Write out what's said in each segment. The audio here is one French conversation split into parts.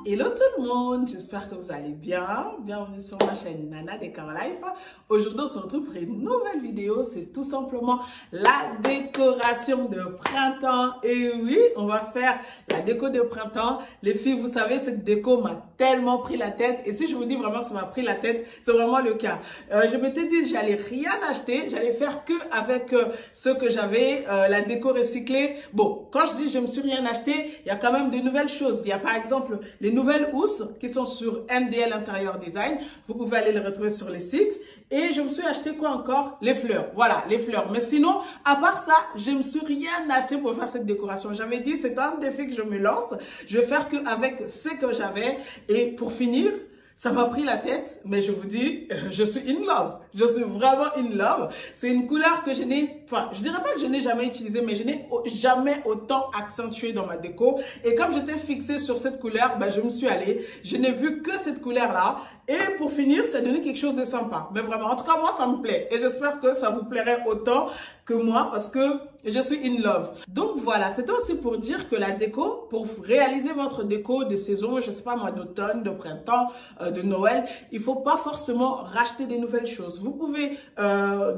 Hello tout le monde, j'espère que vous allez bien. Bienvenue sur ma chaîne Nana Décor Life. Aujourd'hui, on se retrouve pour une nouvelle vidéo. C'est tout simplement la décoration de printemps. Et oui, on va faire la déco de printemps. Les filles, vous savez, cette déco m'a tellement pris la tête. Et si je vous dis vraiment que ça m'a pris la tête, c'est vraiment le cas. Je m'étais dit, j'allais rien acheter. J'allais faire que avec ce que j'avais, la déco recyclée. Bon, quand je dis je me suis rien acheté, il y a quand même de nouvelles choses. Il y a par exemple les nouvelles housses qui sont sur MDL Interior Design. Vous pouvez aller les retrouver sur les sites. Et je me suis acheté quoi encore? Les fleurs. Voilà, les fleurs. Mais sinon, à part ça, je me suis rien acheté pour faire cette décoration. J'avais dit, c'est un défi que je me lance. Je vais faire qu'avec ce que j'avais. Et pour finir, ça m'a pris la tête, mais je vous dis, je suis in love. Je suis vraiment in love. C'est une couleur que je n'ai, enfin, je dirais pas que je n'ai jamais utilisée, mais je n'ai jamais autant accentuée dans ma déco. Et comme j'étais fixée sur cette couleur, ben, je me suis allée. Je n'ai vu que cette couleur-là. Et pour finir, ça a donné quelque chose de sympa. Mais vraiment, en tout cas, moi, ça me plaît. Et j'espère que ça vous plairait autant que moi parce que je suis in love. Donc voilà, c'était aussi pour dire que la déco, pour réaliser votre déco de saison, je sais pas moi, d'automne, de printemps, de Noël, il faut pas forcément racheter des nouvelles choses. Vous pouvez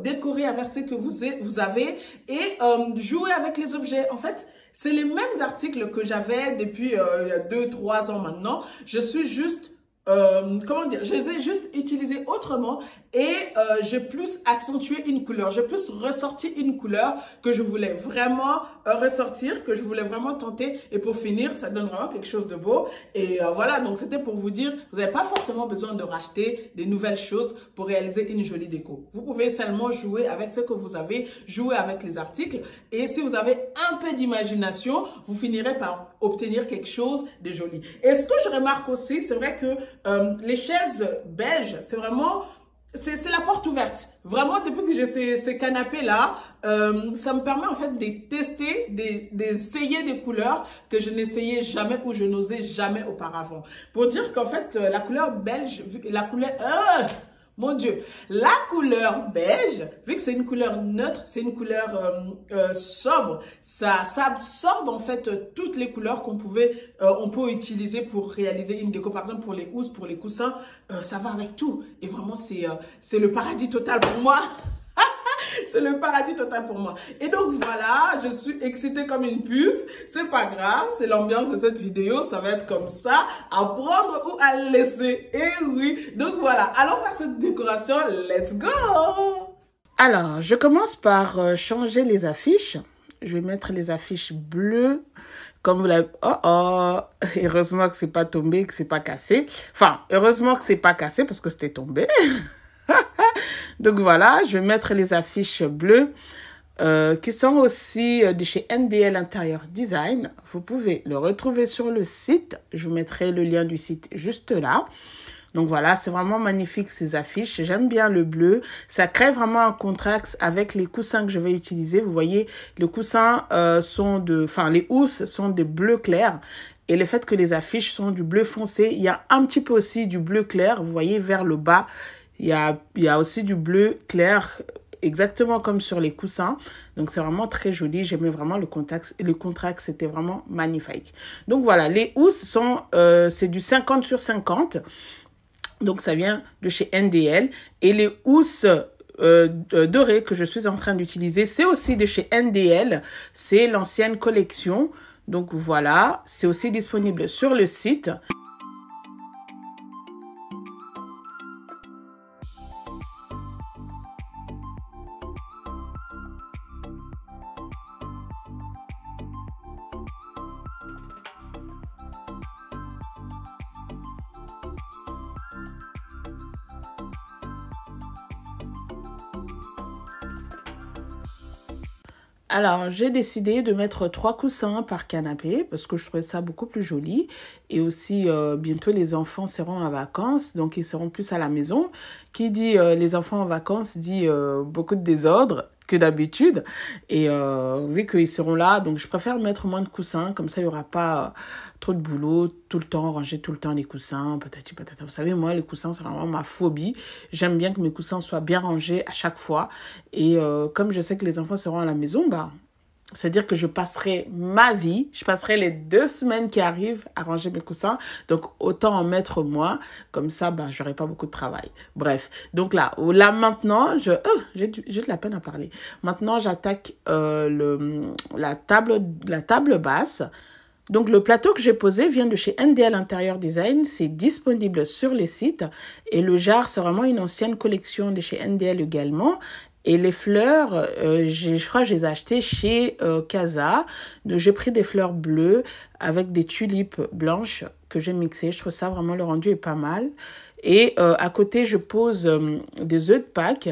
décorer avec ce que vous avez et jouer avec les objets. En fait, c'est les mêmes articles que j'avais depuis il y a 2-3 ans maintenant. Je suis juste comment dire, je les ai juste utilisés autrement et j'ai plus accentué une couleur, j'ai plus ressorti une couleur que je voulais vraiment ressortir, que je voulais vraiment tenter et pour finir, ça donne vraiment quelque chose de beau et voilà, donc c'était pour vous dire, vous n'avez pas forcément besoin de racheter des nouvelles choses pour réaliser une jolie déco. Vous pouvez seulement jouer avec ce que vous avez, jouer avec les articles et si vous avez un peu d'imagination, vous finirez par obtenir quelque chose de joli. Et ce que je remarque aussi, c'est vrai que les chaises beige, c'est vraiment, c'est la porte ouverte. Vraiment, depuis que j'ai ces canapés-là, ça me permet en fait de tester, d'essayer des couleurs que je n'essayais jamais ou je n'osais jamais auparavant. Pour dire qu'en fait, la couleur beige, la couleur... mon Dieu, la couleur beige, vu que c'est une couleur neutre, c'est une couleur sobre, ça absorbe en fait toutes les couleurs on peut utiliser pour réaliser une déco. Par exemple, pour les housses, pour les coussins, ça va avec tout. Et vraiment, c'est le paradis total pour moi. C'est le paradis total pour moi. Et donc voilà, je suis excitée comme une puce. C'est pas grave, c'est l'ambiance de cette vidéo. Ça va être comme ça, à prendre ou à laisser. Et oui, donc voilà, allons faire cette décoration. Let's go! Alors, je commence par changer les affiches. Je vais mettre les affiches bleues. Comme vous l'avez... Oh, oh! Heureusement que c'est pas tombé, que c'est pas cassé. Enfin, heureusement que c'est pas cassé parce que c'était tombé. Donc voilà, je vais mettre les affiches bleues qui sont aussi de chez MDL Interior Design. Vous pouvez le retrouver sur le site. Je vous mettrai le lien du site juste là. Donc voilà, c'est vraiment magnifique ces affiches. J'aime bien le bleu. Ça crée vraiment un contraste avec les coussins que je vais utiliser. Vous voyez, les coussins les housses sont des bleus clairs. Et le fait que les affiches sont du bleu foncé, il y a un petit peu aussi du bleu clair. Vous voyez, vers le bas, il y a aussi du bleu clair, exactement comme sur les coussins. Donc, c'est vraiment très joli. J'aimais vraiment le contraste. C'était vraiment magnifique. Donc, voilà, les housses c'est du 50/50. Donc, ça vient de chez NDL. Et les housses dorées que je suis en train d'utiliser, c'est aussi de chez NDL. C'est l'ancienne collection. Donc, voilà, c'est aussi disponible sur le site. Alors, j'ai décidé de mettre 3 coussins par canapé parce que je trouvais ça beaucoup plus joli. Et aussi, bientôt, les enfants seront en vacances, donc ils seront plus à la maison. Qui dit les enfants en vacances dit beaucoup de désordre que d'habitude. Et vu qu'ils seront là, donc je préfère mettre moins de coussins. Comme ça, il n'y aura pas trop de boulot, tout le temps, ranger tout le temps les coussins, patati patata. Vous savez, moi, les coussins, c'est vraiment ma phobie. J'aime bien que mes coussins soient bien rangés à chaque fois. Et comme je sais que les enfants seront à la maison, bah, C'est-à-dire que je passerai ma vie, je passerai les 2 semaines qui arrivent à ranger mes coussins. Donc, autant en mettre moins. Comme ça, ben, j'aurai pas beaucoup de travail. Bref. Donc là maintenant, j'ai de la peine à parler. Maintenant, j'attaque la table basse. Donc, le plateau que j'ai posé vient de chez NDL Interior Design. C'est disponible sur les sites. Et le jar, c'est vraiment une ancienne collection de chez NDL également. Et les fleurs, je crois que je les ai achetées chez Casa. Donc, j'ai pris des fleurs bleues avec des tulipes blanches que j'ai mixées. Je trouve ça vraiment, le rendu est pas mal. Et à côté, je pose des œufs de Pâques.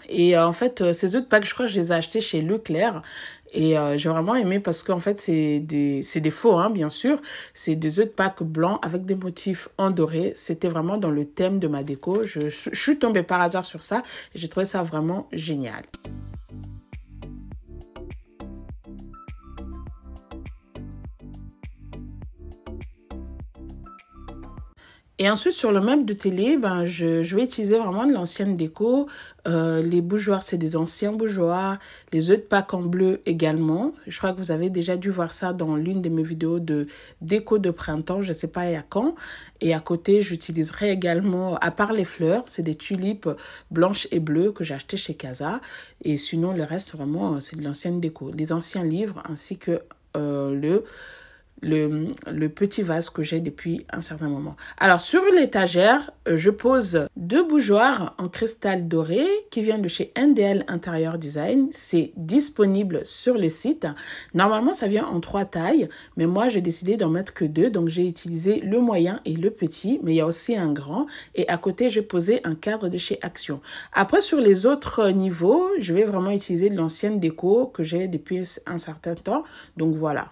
Et en fait, ces œufs de Pâques, je crois que je les ai achetés chez Leclerc. Et j'ai vraiment aimé parce qu'en fait, c'est des faux, hein, bien sûr. C'est des œufs de Pâques blancs avec des motifs en doré. C'était vraiment dans le thème de ma déco. Je suis tombée par hasard sur ça et j'ai trouvé ça vraiment génial. Et ensuite, sur le meuble de télé, ben, je vais utiliser vraiment de l'ancienne déco. Les bougeoirs, c'est des anciens bougeoirs. Les œufs de Pâques en bleu également. Je crois que vous avez déjà dû voir ça dans l'une de mes vidéos de déco de printemps. Je ne sais pas à quand. Et à côté, j'utiliserai également, à part les fleurs, c'est des tulipes blanches et bleues que j'ai achetées chez Casa. Et sinon, le reste, vraiment, c'est de l'ancienne déco. Les anciens livres ainsi que le petit vase que j'ai depuis un certain moment. Alors, sur l'étagère, je pose 2 bougeoirs en cristal doré qui viennent de chez NDL Interior Design. C'est disponible sur le site. Normalement, ça vient en 3 tailles, mais moi, j'ai décidé d'en mettre que 2. Donc, j'ai utilisé le moyen et le petit, mais il y a aussi un grand. Et à côté, j'ai posé un cadre de chez Action. Après, sur les autres niveaux, je vais vraiment utiliser de l'ancienne déco que j'ai depuis un certain temps. Donc, voilà.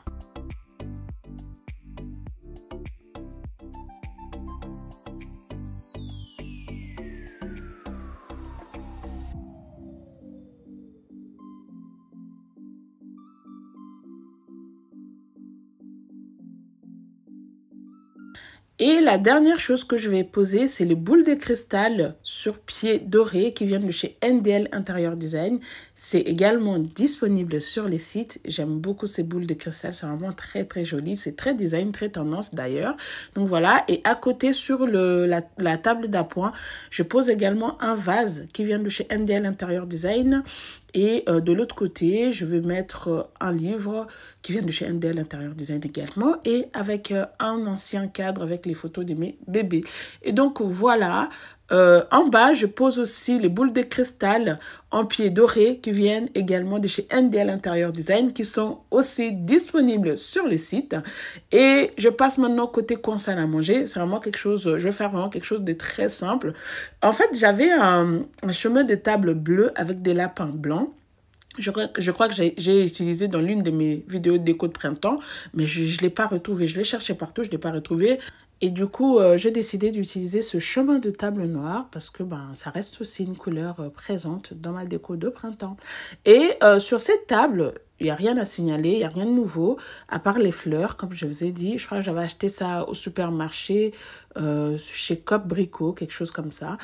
Et la dernière chose que je vais poser, c'est les boules de cristal sur pied doré qui viennent de chez NDL Interior Design. C'est également disponible sur les sites. J'aime beaucoup ces boules de cristal, c'est vraiment très très joli. C'est très design, très tendance d'ailleurs. Donc voilà, et à côté sur la table d'appoint, je pose également un vase qui vient de chez NDL Interior Design. Et de l'autre côté, je vais mettre un livre qui vient de chez NDL Interior Design également et avec un ancien cadre avec les photos de mes bébés. Et donc voilà, en bas, je pose aussi les boules de cristal en pied doré qui viennent également de chez NDL Interior Design qui sont aussi disponibles sur le site. Et je passe maintenant côté coin salle à manger. C'est vraiment quelque chose, je vais faire vraiment quelque chose de très simple. En fait, j'avais un chemin de table bleu avec des lapins blancs. Je crois que j'ai utilisé dans l'une de mes vidéos déco de printemps, mais je ne l'ai pas retrouvé. Je l'ai cherché partout, je ne l'ai pas retrouvé. Et du coup, j'ai décidé d'utiliser ce chemin de table noir parce que ça reste aussi une couleur présente dans ma déco de printemps. Et sur cette table, il n'y a rien à signaler, il n'y a rien de nouveau, à part les fleurs, comme je vous ai dit. Je crois que j'avais acheté ça au supermarché, chez Cop Brico, quelque chose comme ça.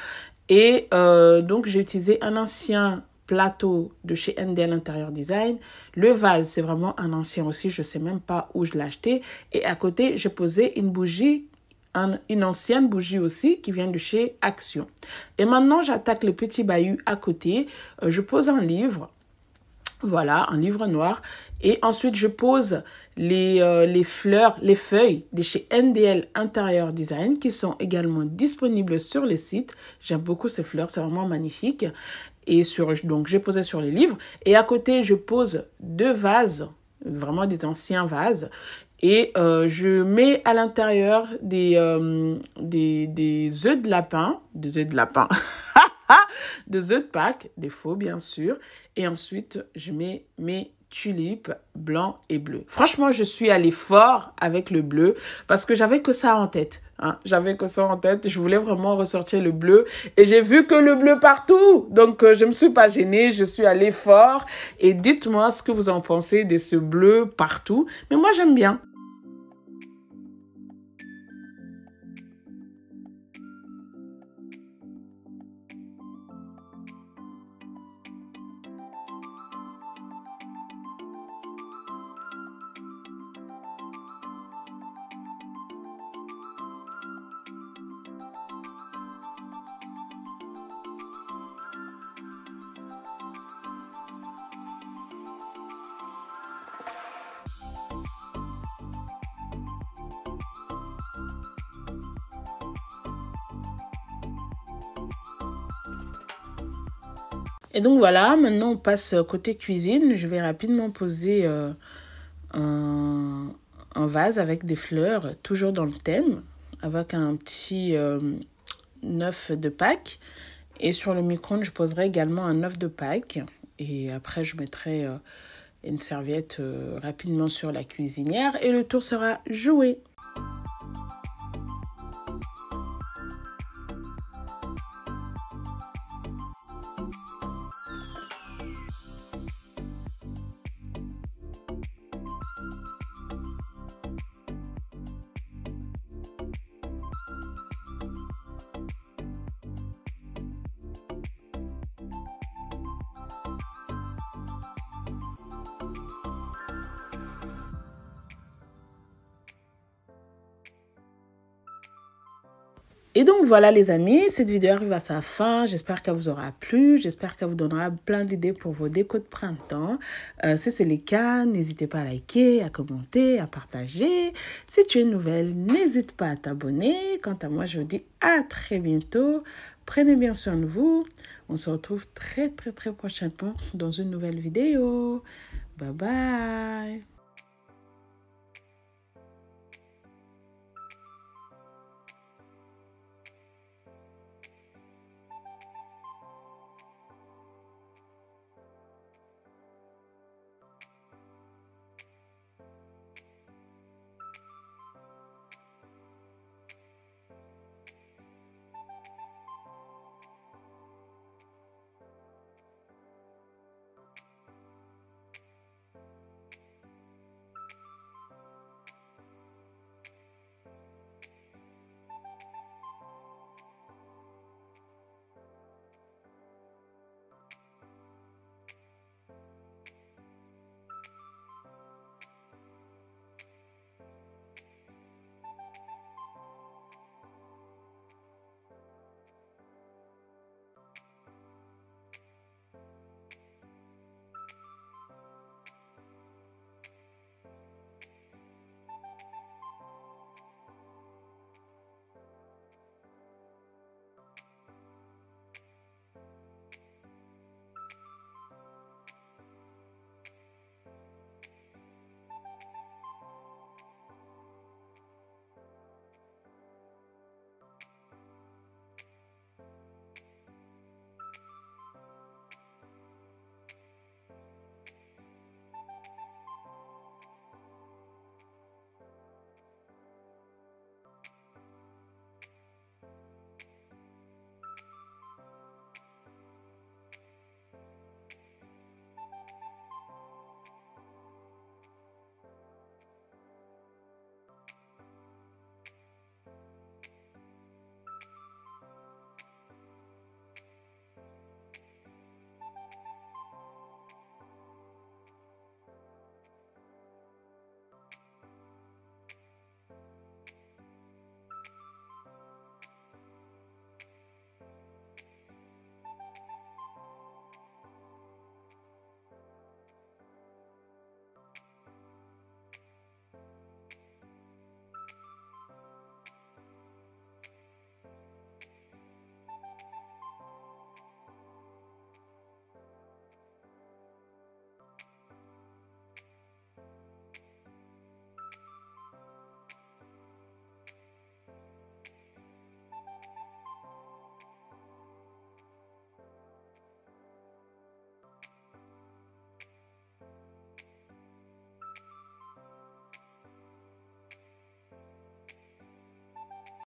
Et donc, j'ai utilisé un ancien plateau de chez NDL Interior Design. Le vase, c'est vraiment un ancien aussi. Je ne sais même pas où je l'ai acheté. Et à côté, j'ai posé une bougie, une ancienne bougie aussi qui vient de chez Action. Et maintenant, j'attaque le petit bahut à côté. Je pose un livre. Voilà, un livre noir. Et ensuite, je pose les fleurs, les feuilles de chez NDL Interior Design qui sont également disponibles sur le site. J'aime beaucoup ces fleurs, c'est vraiment magnifique. Et donc, j'ai posé sur les livres. Et à côté, je pose 2 vases, vraiment des anciens vases. Et je mets à l'intérieur des œufs de lapin, des œufs de lapin, des œufs de Pâques, des faux bien sûr. Et ensuite, je mets mes tulipes blancs et bleus. Franchement, je suis allée fort avec le bleu parce que j'avais que ça en tête. Hein. J'avais que ça en tête. Je voulais vraiment ressortir le bleu et j'ai vu que le bleu partout. Donc, je me suis pas gênée. Je suis allée fort. Et dites-moi ce que vous en pensez de ce bleu partout. Mais moi, j'aime bien. Et donc voilà, maintenant on passe côté cuisine. Je vais rapidement poser un vase avec des fleurs, toujours dans le thème, avec un petit œuf de Pâques. Et sur le micro-ondes, je poserai également un œuf de Pâques. Et après, je mettrai une serviette rapidement sur la cuisinière et le tour sera joué. Et donc voilà les amis, cette vidéo arrive à sa fin. J'espère qu'elle vous aura plu. J'espère qu'elle vous donnera plein d'idées pour vos décos de printemps. Si c'est le cas, n'hésitez pas à liker, à commenter, à partager. Si tu es nouvelle, n'hésite pas à t'abonner. Quant à moi, je vous dis à très bientôt. Prenez bien soin de vous. On se retrouve très prochainement dans une nouvelle vidéo. Bye bye.